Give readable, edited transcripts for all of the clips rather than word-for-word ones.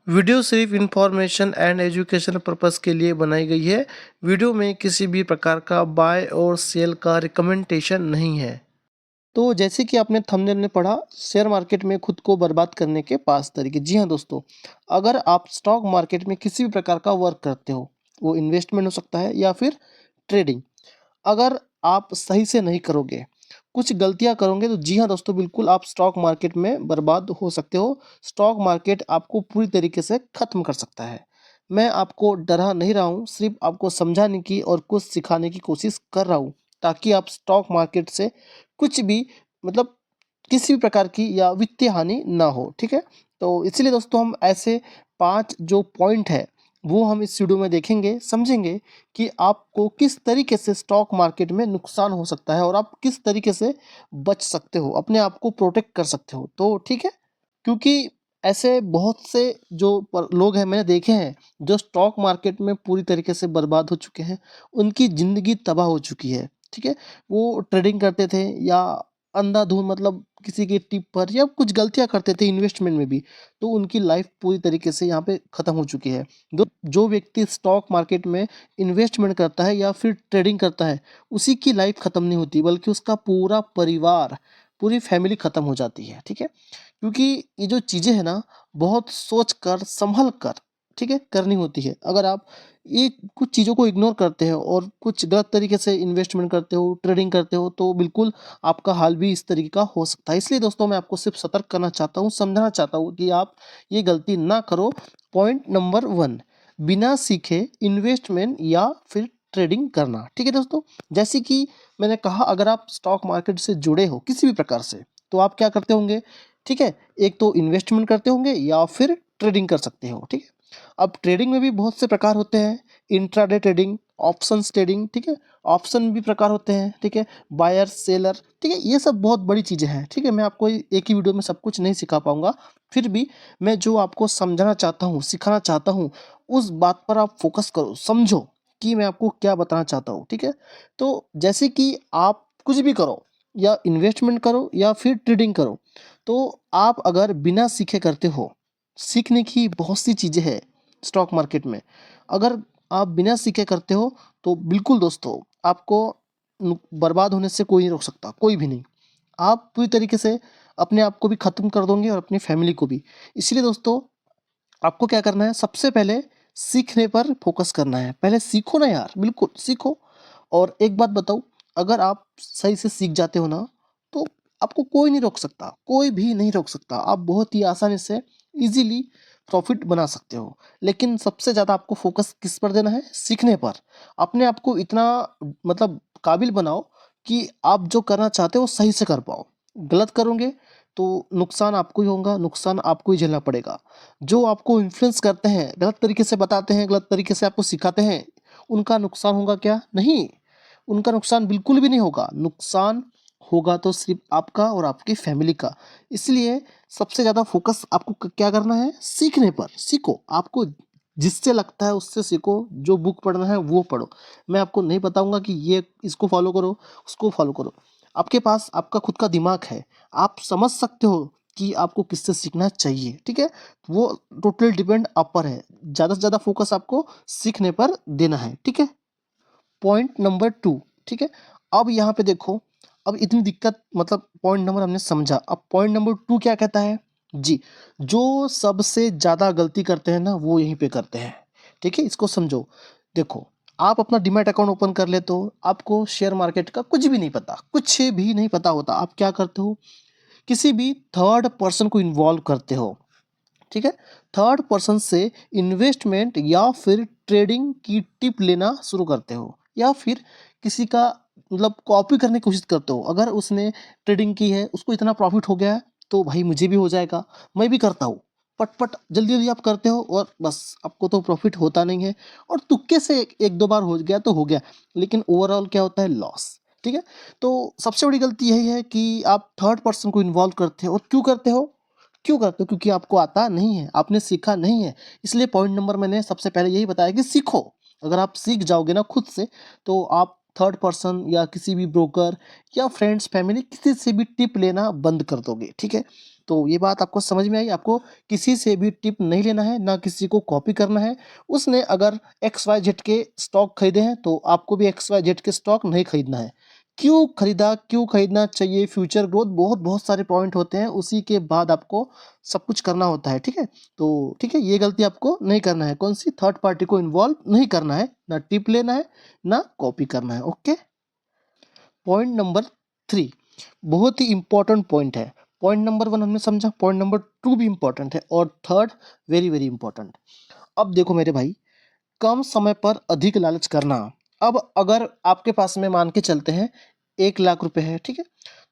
Video सिर्फ information and education purpose के लिए बनाई गई है। वीडियो में किसी भी प्रकार का बाय और सेल का रिकमेंडेशन नहीं है। तो जैसे कि आपने थंबनेल में पढ़ा, शेयर मार्केट में खुद को बर्बाद करने के 5 तरीके। जी हाँ दोस्तों, अगर आप स्टॉक मार्केट में किसी भी प्रकार का वर्क करते हो, वो इन्वेस्टमेंट हो सकता है या फिर ट्रेडिंग, अगर आप सही से नहीं करोगे, कुछ गलतियाँ करोगे, तो जी हाँ दोस्तों, बिल्कुल आप स्टॉक मार्केट में बर्बाद हो सकते हो। स्टॉक मार्केट आपको पूरी तरीके से ख़त्म कर सकता है। मैं आपको डरा नहीं रहा हूँ, सिर्फ़ आपको समझाने की और कुछ सिखाने की कोशिश कर रहा हूँ, ताकि आप स्टॉक मार्केट से कुछ भी मतलब किसी भी प्रकार की या वित्तीय हानि ना हो, ठीक है? तो इसीलिए दोस्तों हम ऐसे 5 जो पॉइंट है, वो हम इस वीडियो में देखेंगे, समझेंगे कि आपको किस तरीके से स्टॉक मार्केट में नुकसान हो सकता है और आप किस तरीके से बच सकते हो, अपने आप को प्रोटेक्ट कर सकते हो। तो ठीक है? क्योंकि ऐसे बहुत से जो लोग हैं मैंने देखे हैं, जो स्टॉक मार्केट में पूरी तरीके से बर्बाद हो चुके हैं, उनकी ज़िंदगी तबाह हो चुकी है, ठीक है? वो ट्रेडिंग करते थे या अंधाधुंध मतलब किसी के टिप पर या कुछ गलतियाँ करते थे इन्वेस्टमेंट में भी, तो उनकी लाइफ पूरी तरीके से यहाँ पे ख़त्म हो चुकी है। जो व्यक्ति स्टॉक मार्केट में इन्वेस्टमेंट करता है या फिर ट्रेडिंग करता है, उसी की लाइफ ख़त्म नहीं होती, बल्कि उसका पूरा परिवार, पूरी फैमिली ख़त्म हो जाती है, ठीक है? क्योंकि ये जो चीज़ें हैं ना, बहुत सोच कर, सँभल कर, ठीक है, करनी होती है। अगर आप ये कुछ चीज़ों को इग्नोर करते हो और कुछ गलत तरीके से इन्वेस्टमेंट करते हो, ट्रेडिंग करते हो, तो बिल्कुल आपका हाल भी इस तरीके का हो सकता है। इसलिए दोस्तों मैं आपको सिर्फ़ सतर्क करना चाहता हूँ, समझाना चाहता हूँ कि आप ये गलती ना करो। पॉइंट नंबर 1, बिना सीखे इन्वेस्टमेंट या फिर ट्रेडिंग करना, ठीक है दोस्तों? जैसे कि मैंने कहा, अगर आप स्टॉक मार्केट से जुड़े हो किसी भी प्रकार से, तो आप क्या करते होंगे, ठीक है? एक तो इन्वेस्टमेंट करते होंगे या फिर ट्रेडिंग कर सकते हो, ठीक है? अब ट्रेडिंग में भी बहुत से प्रकार होते हैं, इंट्राडे ट्रेडिंग, ऑप्शंस ट्रेडिंग, ठीक है? ऑप्शन भी प्रकार होते हैं, ठीक है? बायर, सेलर, ठीक है? ये सब बहुत बड़ी चीज़ें हैं, ठीक है? मैं आपको एक ही वीडियो में सब कुछ नहीं सिखा पाऊँगा, फिर भी मैं जो आपको समझाना चाहता हूँ, सिखाना चाहता हूँ, उस बात पर आप फ़ोकस करो, समझो कि मैं आपको क्या बताना चाहता हूँ, ठीक है? तो जैसे कि आप कुछ भी करो, या इन्वेस्टमेंट करो या फिर ट्रेडिंग करो, तो आप अगर बिना सीखे करते हो, सीखने की बहुत सी चीज़ें हैं स्टॉक मार्केट में। अगर आप बिना सीखे करते हो, तो बिल्कुल दोस्तों, आपको बर्बाद होने से कोई नहीं रोक सकता, कोई भी नहीं। आप पूरी तरीके से अपने आप को भी ख़त्म कर दोगे और अपनी फैमिली को भी। इसलिए दोस्तों, आपको क्या करना है, सबसे पहले सीखने पर फ़ोकस करना है। पहले सीखो ना यार, बिल्कुल सीखो। और एक बात बताऊँ, अगर आप सही से सीख जाते हो ना, तो आपको कोई नहीं रोक सकता, कोई भी नहीं रोक सकता। आप बहुत ही आसानी से ईज़िली प्रॉफ़िट बना सकते हो। लेकिन सबसे ज़्यादा आपको फ़ोकस किस पर देना है? सीखने पर। अपने आप को इतना मतलब काबिल बनाओ कि आप जो करना चाहते हो, वो सही से कर पाओ। गलत करोगे, तो नुकसान आपको ही होगा, नुकसान आपको ही झेलना पड़ेगा। जो आपको इन्फ्लुएंस करते हैं, गलत तरीके से बताते हैं, गलत तरीके से आपको सिखाते हैं, उनका नुकसान होगा क्या? नहीं, उनका नुकसान बिल्कुल भी नहीं होगा। नुकसान होगा तो सिर्फ़ आपका और आपकी फैमिली का। इसलिए सबसे ज़्यादा फ़ोकस आपको क्या करना है? सीखने पर। सीखो, आपको जिससे लगता है उससे सीखो, जो बुक पढ़ना है वो पढ़ो। मैं आपको नहीं बताऊँगा कि ये इसको फ़ॉलो करो, उसको फ़ॉलो करो। आपके पास आपका खुद का दिमाग है, आप समझ सकते हो कि आपको किससे सीखना चाहिए, ठीक है? वो टोटली डिपेंड आप पर है। ज़्यादा से ज़्यादा फ़ोकस आपको सीखने पर देना है, ठीक है? पॉइंट नंबर 2, ठीक है? अब यहाँ पे देखो, अब इतनी दिक्कत मतलब पॉइंट नंबर हमने समझा, अब पॉइंट नंबर 2 क्या कहता है? जी, जो सबसे ज़्यादा गलती करते हैं ना, वो यहीं पे करते हैं, ठीक है? इसको समझो। देखो, आप अपना डीमैट अकाउंट ओपन कर लेते हो, आपको शेयर मार्केट का कुछ भी नहीं पता, कुछ भी नहीं पता होता। आप क्या करते हो? किसी भी थर्ड पर्सन को इन्वॉल्व करते हो, ठीक है? थर्ड पर्सन से इन्वेस्टमेंट या फिर ट्रेडिंग की टिप लेना शुरू करते हो, या फिर किसी का मतलब कॉपी करने की कोशिश करते हो। अगर उसने ट्रेडिंग की है, उसको इतना प्रॉफिट हो गया है, तो भाई मुझे भी हो जाएगा, मैं भी करता हूँ। पट-पट जल्दी-जल्दी आप करते हो और बस आपको तो प्रॉफिट होता नहीं है, और तुक्के से 1-2 बार हो गया तो हो गया, लेकिन ओवरऑल क्या होता है? लॉस, ठीक है? तो सबसे बड़ी गलती यही है कि आप थर्ड पर्सन को इन्वॉल्व करते हो। और क्यों करते हो? क्यों करते हो? क्योंकि आपको आता नहीं है, आपने सीखा नहीं है। इसलिए पॉइंट नंबर मैंने सबसे पहले यही बताया कि सीखो। अगर आप सीख जाओगे ना खुद से, तो आप थर्ड पर्सन या किसी भी ब्रोकर या फ्रेंड्स, फैमिली, किसी से भी टिप लेना बंद कर दोगे, ठीक है? तो ये बात आपको समझ में आई? आपको किसी से भी टिप नहीं लेना है, ना किसी को कॉपी करना है। उसने अगर XYZ के स्टॉक खरीदे हैं, तो आपको भी XYZ के स्टॉक नहीं खरीदना है। क्यों खरीदा, क्यों खरीदना चाहिए, फ्यूचर ग्रोथ, बहुत-बहुत सारे पॉइंट होते हैं, उसी के बाद आपको सब कुछ करना होता है, ठीक है? तो ठीक है, ये गलती आपको नहीं करना है। कौन-सी? थर्ड पार्टी को इन्वॉल्व नहीं करना है, ना टिप लेना है, ना कॉपी करना है, ओके? पॉइंट नंबर 3 बहुत ही इम्पोर्टेंट पॉइंट है। पॉइंट नंबर 1 हमने समझा, पॉइंट नंबर 2 भी इम्पोर्टेंट है और थर्ड वेरी वेरी इम्पोर्टेंट। अब देखो मेरे भाई, कम समय पर अधिक लालच करना। अब अगर आपके पास में मान के चलते हैं 1 लाख रुपए है, ठीक है?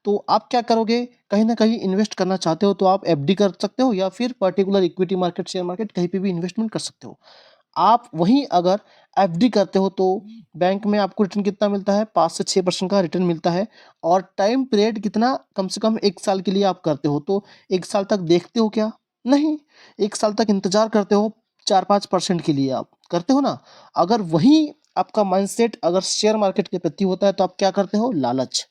तो आप क्या करोगे? कहीं ना कहीं इन्वेस्ट करना चाहते हो तो आप FD कर सकते हो या फिर particular equity market, share market, कहीं पे भी इन्वेस्टमेंट कर सकते हो। आप वहीं अगर FD करते हो तो बैंक में आपको रिटर्न कितना मिलता है? 5 से 6% का रिटर्न मिलता है और टाइम पीरियड कितना? कम से कम 1 साल के लिए आप करते हो, तो 1 साल तक देखते हो क्या? नहीं, 1 साल तक इंतज़ार करते हो 4-5% के लिए आप, करते हो ना? अगर वहीं आपका माइंडसेट अगर शेयर मार्केट के प्रति होता है तो आप क्या करते हो? लालच।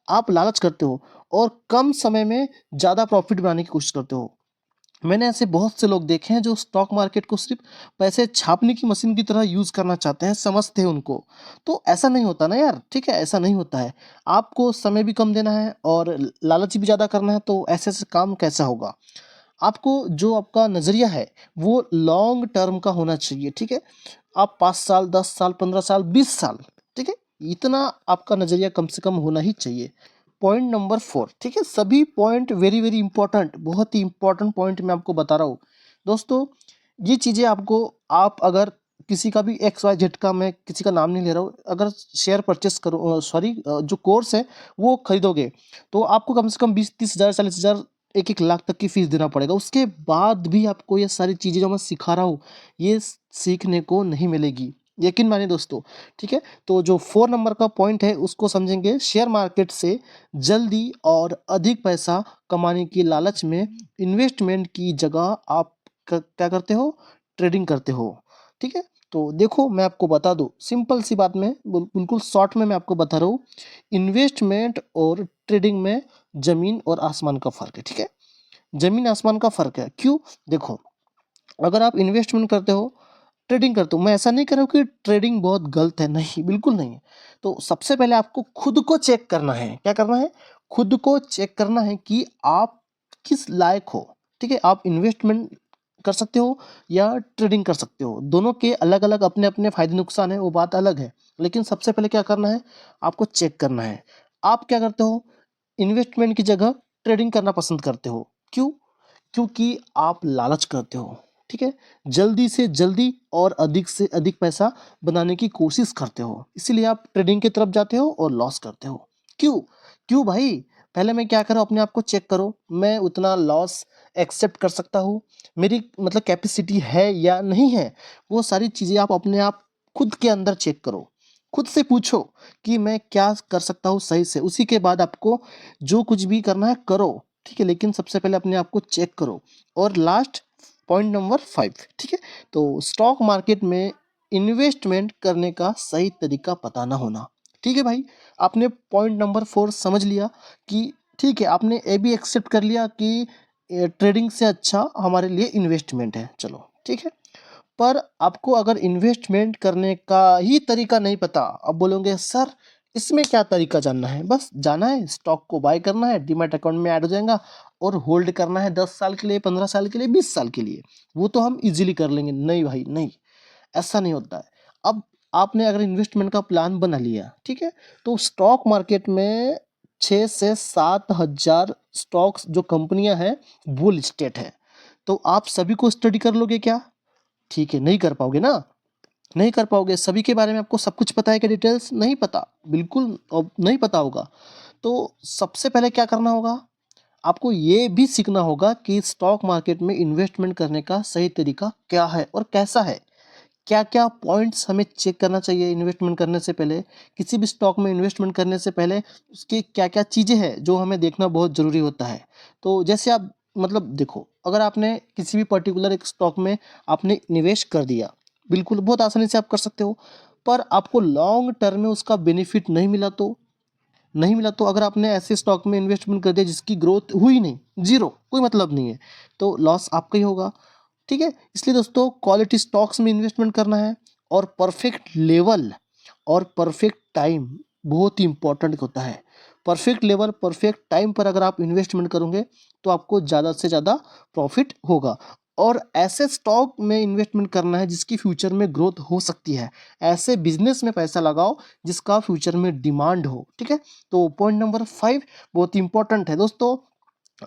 आप लालच करते हो और कम समय में ज़्यादा प्रॉफ़िट बनाने की कोशिश करते हो। मैंने ऐसे बहुत से लोग देखे हैं जो स्टॉक मार्केट को सिर्फ पैसे छापने की मशीन की तरह यूज़ करना चाहते हैं, समझते हैं उनको। तो ऐसा नहीं होता ना यार, ठीक है? ऐसा नहीं होता है। आपको समय भी कम देना है और लालच भी ज़्यादा करना है, तो ऐसे-ऐसे काम कैसा होगा? आपको जो आपका नज़रिया है, वो लॉन्ग टर्म का होना चाहिए, ठीक है? आप 5 साल, 10 साल, 15 साल, 20 साल, ठीक है? इतना आपका नज़रिया कम से कम होना ही चाहिए। पॉइंट नंबर 4, ठीक है? सभी पॉइंट वेरी वेरी इंपॉर्टेंट, बहुत ही इंपॉर्टेंट पॉइंट मैं आपको बता रहा हूँ। दोस्तों, ये चीज़ें आपको, आप अगर किसी का भी XYZ का, मैं किसी का नाम नहीं ले रहा हूँ, अगर शेयर परचेस करो, सॉरी, जो कोर्स है वो खरीदोगे तो आपको कम से कम 20-30 हज़ार, 40 हज़ार, 1-1 लाख तक की फीस देना पड़ेगा। उसके बाद भी आपको ये सारी चीज़ें जो मैं सिखा रहा हूँ, ये सीखने को नहीं मिलेगी, यकीन मानिए दोस्तों, ठीक है? तो जो 4 नंबर का पॉइंट है उसको समझेंगे। शेयर मार्केट से जल्दी और अधिक पैसा कमाने की लालच में इन्वेस्टमेंट की जगह आप क्या करते हो? ट्रेडिंग करते हो, ठीक है? तो देखो मैं आपको बता दूं, सिंपल सी बात में बिल्कुल शॉर्ट में मैं आपको बता रहा हूँ। इन्वेस्टमेंट और ट्रेडिंग में जमीन और आसमान का फर्क है, ठीक है? जमीन आसमान का फर्क है। क्यों? देखो, अगर आप इन्वेस्टमेंट करते हो, ट्रेडिंग करते हो, मैं ऐसा नहीं कर रहा हूँ कि ट्रेडिंग बहुत गलत है, नहीं, बिल्कुल नहीं है। तो सबसे पहले आपको खुद को चेक करना है। क्या करना है? खुद को चेक करना है कि आप किस लायक हो, ठीक है? आप इन्वेस्टमेंट कर सकते हो या ट्रेडिंग कर सकते हो। दोनों के अलग-अलग अपने-अपने फ़ायदे नुकसान हैं, वो बात अलग है। लेकिन सबसे पहले क्या करना है? आपको चेक करना है। आप क्या करते हो? इन्वेस्टमेंट की जगह ट्रेडिंग करना पसंद करते हो। क्यों? क्योंकि आप लालच करते हो, ठीक है? जल्दी से जल्दी और अधिक से अधिक पैसा बनाने की कोशिश करते हो, इसीलिए आप ट्रेडिंग की तरफ जाते हो और लॉस करते हो। क्यों? क्यों भाई? पहले मैं क्या करो, अपने आप को चेक करो, मैं उतना लॉस एक्सेप्ट कर सकता हूँ? मेरी मतलब कैपेसिटी है या नहीं है? वो सारी चीज़ें आप अपने आप खुद के अंदर चेक करो। खुद से पूछो कि मैं क्या कर सकता हूँ सही से, उसी के बाद आपको जो कुछ भी करना है करो, ठीक है? लेकिन सबसे पहले अपने आप को चेक करो। और लास्ट पॉइंट नंबर 5, ठीक है? तो स्टॉक मार्केट में इन्वेस्टमेंट करने का सही तरीका पता ना होना। ठीक है भाई? आपने पॉइंट नंबर 4 समझ लिया कि ठीक है, आपने ये भी एक्सेप्ट कर लिया कि ट्रेडिंग से अच्छा हमारे लिए इन्वेस्टमेंट है, चलो ठीक है। पर आपको अगर इन्वेस्टमेंट करने का ही तरीका नहीं पता, अब बोलोगे सर इसमें क्या तरीका जानना है? बस जाना है, स्टॉक को बाय करना है, डीमैट अकाउंट में ऐड हो जाएगा और होल्ड करना है 10 साल के लिए, 15 साल के लिए, 20 साल के लिए। वो तो हम ईज़िली कर लेंगे। नहीं भाई नहीं, ऐसा नहीं होता है। अब आपने अगर इन्वेस्टमेंट का प्लान बना लिया, ठीक है? तो स्टॉक मार्केट में 6 से 7 हज़ार स्टॉक्स जो कंपनियाँ हैं, वो लिस्टेड है। तो आप सभी को स्टडी कर लोगे क्या? ठीक है, नहीं कर पाओगे ना? नहीं कर पाओगे। सभी के बारे में आपको सब कुछ पता है क्या डिटेल्स? नहीं पता, बिल्कुल नहीं पता होगा। तो सबसे पहले क्या करना होगा? आपको ये भी सीखना होगा कि स्टॉक मार्केट में इन्वेस्टमेंट करने का सही तरीका क्या है और कैसा है? क्या-क्या पॉइंट्स हमें चेक करना चाहिए इन्वेस्टमेंट करने से पहले? किसी भी स्टॉक में इन्वेस्टमेंट करने से पहले उसकी क्या-क्या चीज़ें हैं जो हमें देखना बहुत ज़रूरी होता है? तो जैसे आप मतलब देखो, अगर आपने किसी भी पर्टिकुलर एक स्टॉक में आपने निवेश कर दिया, बिल्कुल बहुत आसानी से आप कर सकते हो, पर आपको लॉन्ग टर्म में उसका बेनिफिट नहीं मिला तो? नहीं मिला तो अगर आपने ऐसे स्टॉक में इन्वेस्टमेंट कर दिया जिसकी ग्रोथ हुई नहीं, ज़ीरो, कोई मतलब नहीं है, तो लॉस आपका ही होगा। ठीक है? इसलिए दोस्तों क्वालिटी स्टॉक्स में इन्वेस्टमेंट करना है और परफेक्ट लेवल और परफेक्ट टाइम बहुत ही इम्पोर्टेंट होता है। परफेक्ट लेवल, परफेक्ट टाइम पर अगर आप इन्वेस्टमेंट करोगे तो आपको ज़्यादा से ज़्यादा प्रॉफिट होगा। और ऐसे स्टॉक में इन्वेस्टमेंट करना है जिसकी फ्यूचर में ग्रोथ हो सकती है। ऐसे बिज़नेस में पैसा लगाओ जिसका फ्यूचर में डिमांड हो। ठीक है? तो पॉइंट नंबर 5 बहुत इम्पोर्टेंट है दोस्तों।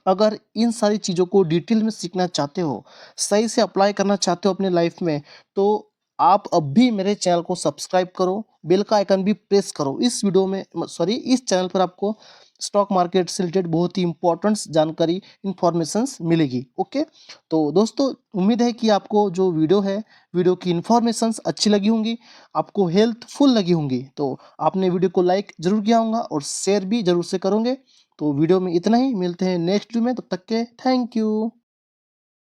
अगर इन सारी चीज़ों को डिटेल में सीखना चाहते हो, सही से अप्लाई करना चाहते हो अपने लाइफ में, तो आप अब भी मेरे चैनल को सब्सक्राइब करो, बेल का आइकन भी प्रेस करो। इस वीडियो में सॉरी इस चैनल पर आपको स्टॉक मार्केट से रिलेटेड बहुत ही इंपॉर्टेंट जानकारी, इन्फॉर्मेशंस मिलेगी। ओके, तो दोस्तों उम्मीद है कि आपको जो वीडियो है, वीडियो की इन्फॉर्मेशंस अच्छी लगी होंगी, आपको हेल्पफुल लगी होंगी। तो आपने वीडियो को लाइक ज़रूर किया होगा और शेयर भी ज़रूर से करोगे। तो वीडियो में इतना ही, मिलते हैं नेक्स्ट वीडियो में, तब तक के थैंक यू।